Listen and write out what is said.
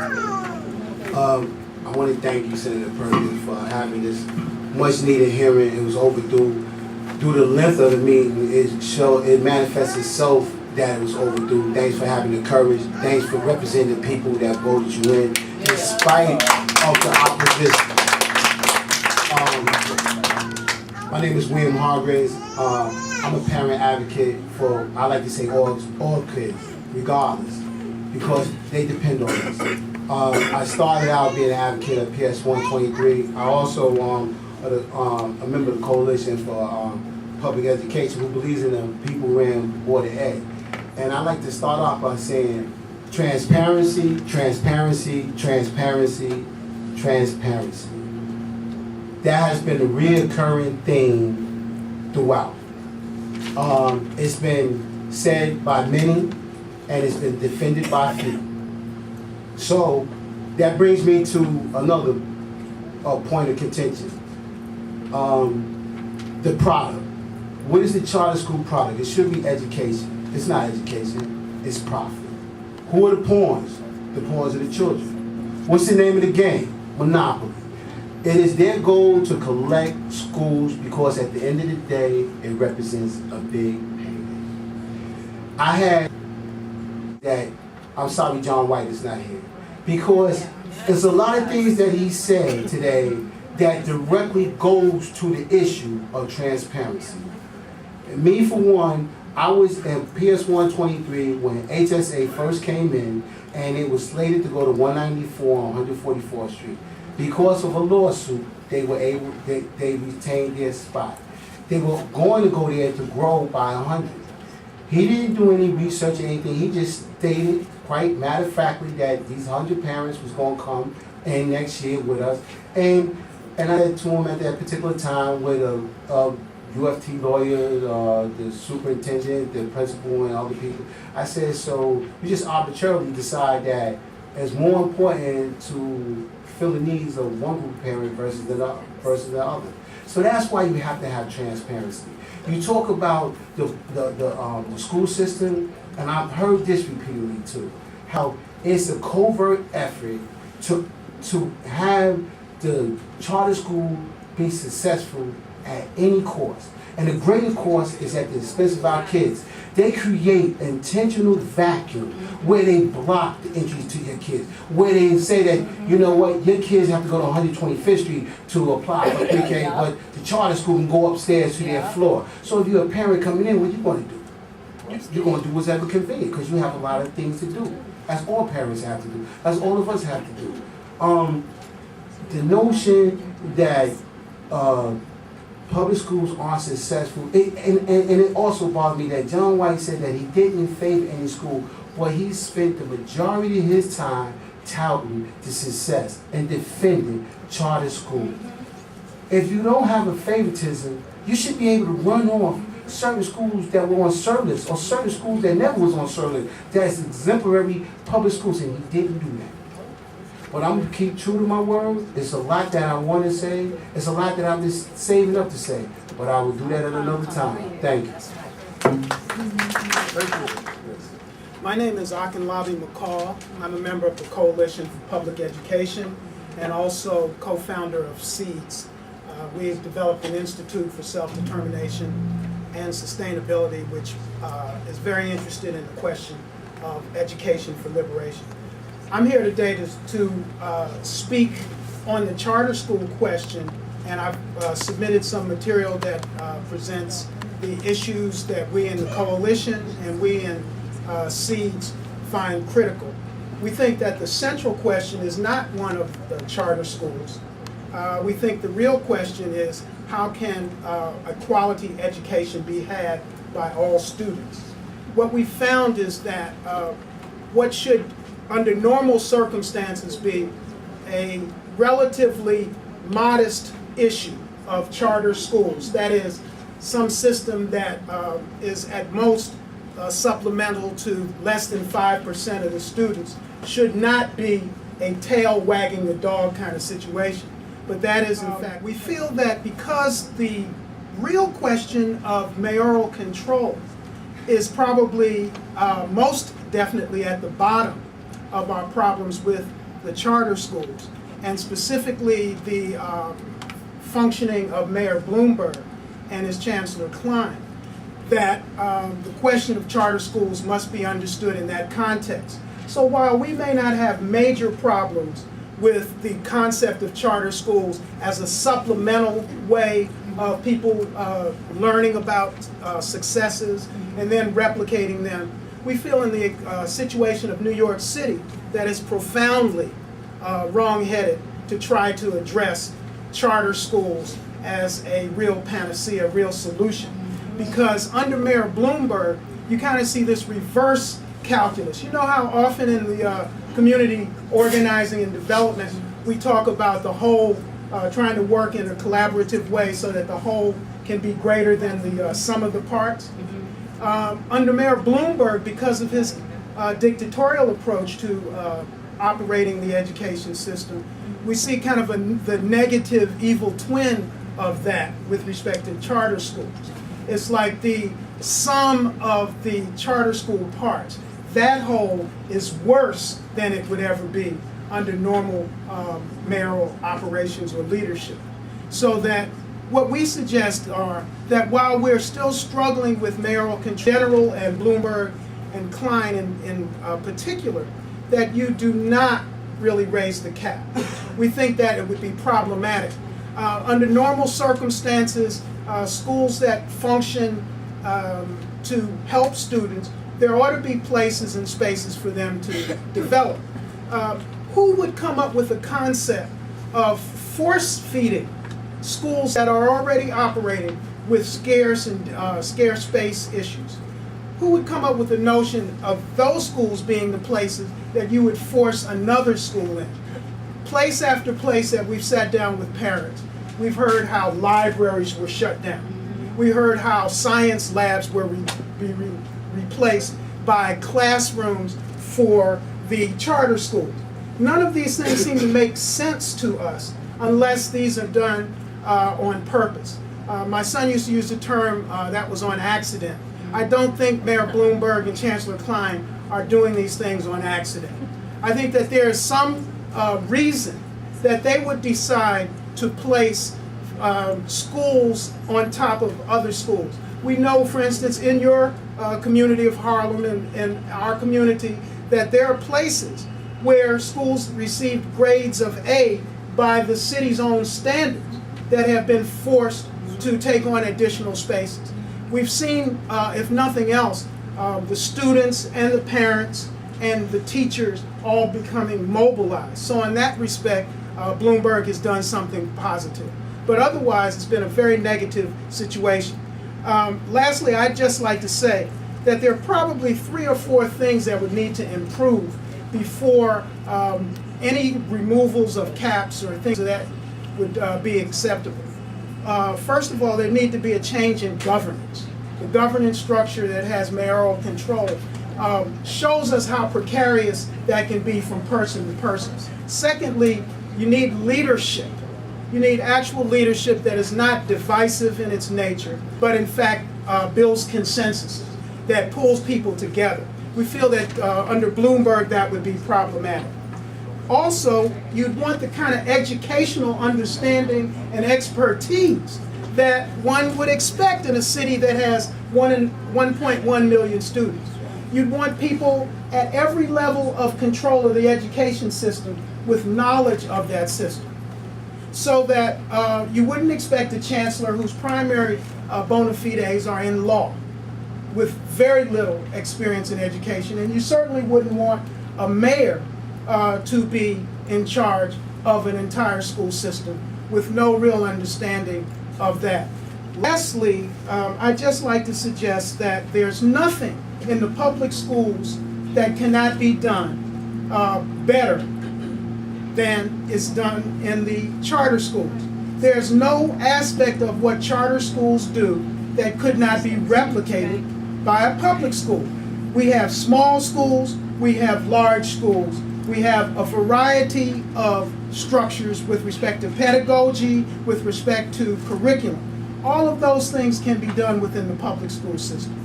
I want to thank you, Senator Perkins, for having this much-needed hearing. It was overdue. Due to the length of the meeting, it manifests itself that it was overdue. Thanks for having the courage. Thanks for representing the people that voted you in, despite of the opposition. My name is William Hargraves. I'm a parent advocate for, I like to say, all kids, regardless, because they depend on us. I started out being an advocate of PS 123. I also a member of the Coalition for Public Education, who believes in the people-ran Board of Ed. And I like to start off by saying transparency, transparency, transparency, transparency. That has been a reoccurring theme throughout. It's been said by many, and it's been defended by few. So that brings me to another point of contention. The product. What is the charter school product? It should be education. It's not education, it's profit. Who are the pawns? The pawns are the children. What's the name of the game? Monopoly. It is their goal to collect schools because at the end of the day, it represents a big payday. I had that, I'm sorry John White is not here, because there's a lot of things that he said today that directly goes to the issue of transparency. And me, for one, I was at PS 123 when HSA first came in, and it was slated to go to 194 on 144th Street. Because of a lawsuit, they retained their spot. They were going to go there to grow by 100. He didn't do any research or anything. He just stated quite matter-of-factly that these 100 parents was going to come in next year with us. And I said to him at that particular time with a UFT lawyer, the superintendent, the principal, and other people, I said, so you just arbitrarily decide that it's more important to fill the needs of one group of parents versus the other. So that's why you have to have transparency. You talk about the school system, and I've heard this repeatedly too, how it's a covert effort to have the charter school be successful at any cost. And the greater cost is at the expense of our kids. They create intentional vacuum where they block the entry to your kids, where they say that, you know what, your kids have to go to 125th Street to apply for pre-K, but the charter school can go upstairs to their floor. So if you're a parent coming in, what are you going to do? You're going to do whatever convenient, because you have a lot of things to do. As all parents have to do. As all of us have to do. The notion that public schools aren't successful, and it also bothered me that John White said that he didn't favor any school, but he spent the majority of his time touting the success and defending charter schools. If you don't have a favoritism, you should be able to run off certain schools that were on service or certain schools that never was on service. That's exemplary public schools, and he didn't do that. But I'm going to keep true to my word. It's a lot that I want to say. It's a lot that I'm just saving up to say. But I will do that at another time. Thank you. My name is Akinlabi Mackall. I'm a member of the Coalition for Public Education and also co-founder of SEEDS. We've developed an Institute for Self-Determination and Sustainability, which is very interested in the question of education for liberation. I'm here today to speak on the charter school question, and I've submitted some material that presents the issues that we in the coalition and we in SEEDS find critical. We think that the central question is not one of the charter schools. We think the real question is how can a quality education be had by all students. What we found is that what should under normal circumstances be a relatively modest issue of charter schools. That is, some system that is at most supplemental to less than 5% of the students should not be a tail wagging the dog kind of situation. But that is in fact, we feel that because the real question of mayoral control is probably most definitely at the bottom of our problems with the charter schools, and specifically the functioning of Mayor Bloomberg and his Chancellor Klein, that the question of charter schools must be understood in that context. So while we may not have major problems with the concept of charter schools as a supplemental way of people learning about successes and then replicating them, we feel in the situation of New York City that is profoundly wrong-headed to try to address charter schools as a real panacea, a real solution. Because under Mayor Bloomberg, you kind of see this reverse calculus. You know how often in the community organizing and development, we talk about the whole trying to work in a collaborative way so that the whole can be greater than the sum of the parts. Under Mayor Bloomberg, because of his dictatorial approach to operating the education system, we see kind of the negative evil twin of that with respect to charter schools. It's like the sum of the charter school parts. That whole is worse than it would ever be under normal mayoral operations or leadership. So that what we suggest are that while we're still struggling with mayoral control, General and Bloomberg and Klein in particular, that you do not really raise the cap. We think that it would be problematic. Under normal circumstances, schools that function to help students, there ought to be places and spaces for them to develop. Who would come up with a concept of force-feeding schools that are already operating with scarce space issues? Who would come up with the notion of those schools being the places that you would force another school in? Place after place that we've sat down with parents, we've heard how libraries were shut down. We heard how science labs were replaced by classrooms for the charter schools. None of these things seem to make sense to us unless these are done on purpose. My son used to use the term that was on accident. I don't think Mayor Bloomberg and Chancellor Klein are doing these things on accident. I think that there is some reason that they would decide to place schools on top of other schools. We know, for instance, in your community of Harlem and our community, that there are places where schools received grades of A by the city's own standards that have been forced to take on additional spaces. We've seen, if nothing else, the students and the parents and the teachers all becoming mobilized. So in that respect, Bloomberg has done something positive. But otherwise, it's been a very negative situation. Lastly, I'd just like to say that there are probably 3 or 4 things that would need to improve before any removals of caps or things that would be acceptable. First of all, there need to be a change in governance. The governance structure that has mayoral control shows us how precarious that can be from person to person. Secondly, you need leadership. You need actual leadership that is not divisive in its nature, but in fact builds consensus, that pulls people together. We feel that under Bloomberg that would be problematic. Also, you'd want the kind of educational understanding and expertise that one would expect in a city that has 1.1 million students. You'd want people at every level of control of the education system with knowledge of that system, so that you wouldn't expect a chancellor whose primary bona fides are in law with very little experience in education, and you certainly wouldn't want a mayor to be in charge of an entire school system with no real understanding of that. Lastly, I'd just like to suggest that there's nothing in the public schools that cannot be done better than is done in the charter schools. There's no aspect of what charter schools do that could not be replicated by a public school. We have small schools, we have large schools, we have a variety of structures with respect to pedagogy, with respect to curriculum. All of those things can be done within the public school system.